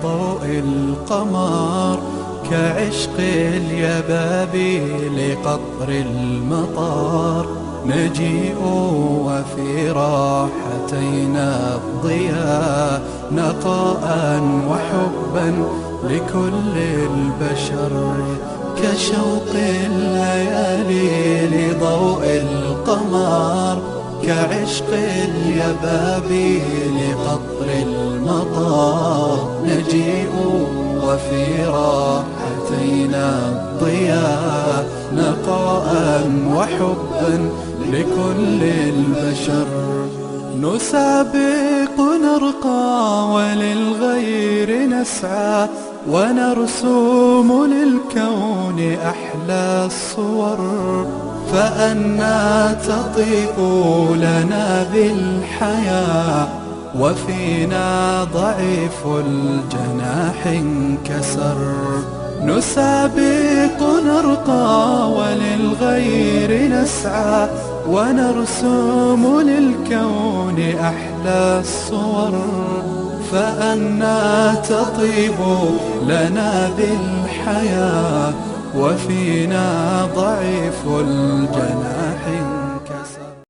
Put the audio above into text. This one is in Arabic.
لضوء القمر، كعشق اليبابيل قطر المطر. نجيء وفي راحتينا الضياء، نقاء وحبا لكل البشر. كشوق الليالي لضوء القمر، كعشق اليبابيل قطر المطر. نجيء وفي راحتينا الضياء، نقاء وحبا لكل البشر. نسابق نرقى وللغير نسعى، ونرسم للكون أحلى الصور. فأنى تطيب لنا بالحياة، وفينا ضعيف الجناح انكسر. نسابق نرقى وللغير نسعى، ونرسم للكون أحلى الصور. فأنى تطيب لنا بالحياة، وفينا ضعيف الجناح